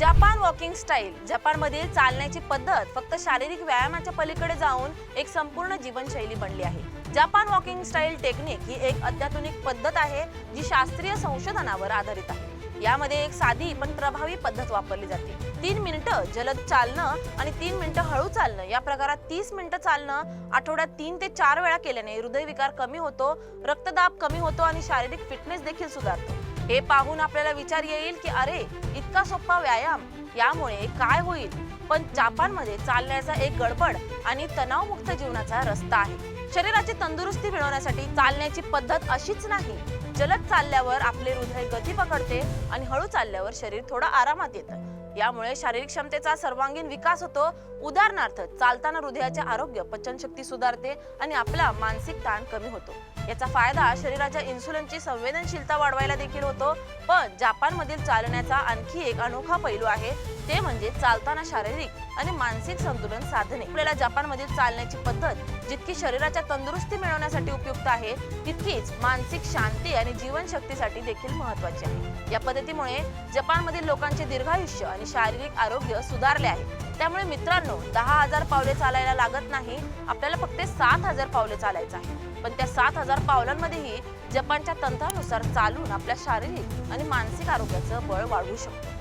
Japan walking style. जपानमधील चालण्याची पद्धत फक्त शारीरिक व्यायामाच्या पलीकडे जाऊन एक संपूर्ण जीवनशैली बनली आहे. जपान वॉकिंग स्टाईल टेक्निक ही एक अत्याधुनिक पद्धत आहे जी शास्त्रीय संशोधनावर आधारित आहे. यामध्ये एक साधी पण प्रभावी पद्धत वापरली जाते. 3 मिनिटं जलद चालणं आणि 3 मिनिटं हळू चालणं या प्रकारात 30 मिनिटं चालणं आठवड्यात 3 ते 4 वेळा केल्याने हृदयविकार कमी होतो, रक्तदाब कमी होतो आणि शारीरिक फिटनेस देखील सुधारतो. हे पाहून आपल्याला विचार येईल की अरे इतका सोपा व्यायाम, यामुळे काय होईल? पण जपानमध्ये चालण्याचा एक गडबड आणि तणावमुक्त जीवनाचा रस्ता आहे. शरीराची तंदुरुस्ती मिळवण्यासाठी चालण्याची पद्धत अशीच नाही. जलद चालल्यावर आपले हृदय गती पकडते आणि हळू चालल्यावर शरीर थोडं आरामात येतं. यामुळे शारीरिक क्षमतेचा सर्वांगीण विकास होतो. उदाहरणार्थ, चालताना हृदयाचे आरोग्य, पचनशक्ती सुधारते आणि आपला मानसिक ताण कमी होतो. याचा फायदा शरीराच्या इन्सुलिनची संवेदनशीलता वाढवायला देखील होतो. पण जपानमधील चालण्याचा आणखी एक अनोखा पैलू आहे, ते म्हणजे चालताना शारीरिक आणि मानसिक संतुलन साधणे. आपल्याला जपानमधील चालण्याची पद्धत जितकी शरीराच्या तंदुरुस्ती मिळवण्यासाठी उपयुक्त आहे, तितकीच मानसिक शांती आणि जीवनशक्तीसाठी देखील महत्त्वाची आहे. या पद्धतीमुळे जपानमधील लोकांचे दीर्घायुष्य आणि शारीरिक आरोग्य सुधारले आहे. त्यामुळे मित्रांनो, 10,000 पावले चालायला लागत नाही. आपल्याला फक्त 7,000 पावले चालायचं आहे. पण त्या 7,000 पावलांमध्येही जपानच्या तंत्रानुसार चालून आपल्या शारीरिक आणि मानसिक आरोग्याचं बळ वाढवू शकतो.